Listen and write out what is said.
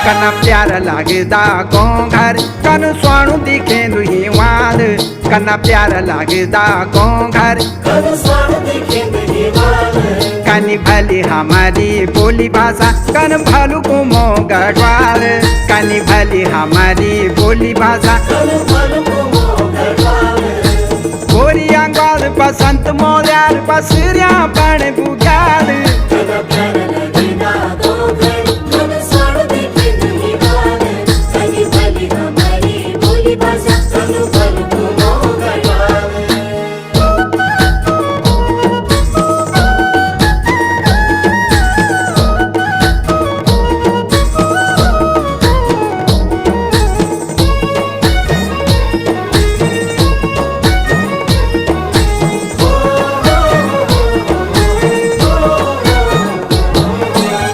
कना प्यारा लागदा गोंघर कन स्वाणु दिखे दुही वाद कना प्यारा लागदा गोंघर कनी भली हमारी बोली भाषा कन भालू को गढ़वाल कनी भली हमारी बोली भाषा गोरिया गाल बसंत मोल्यार बसरिया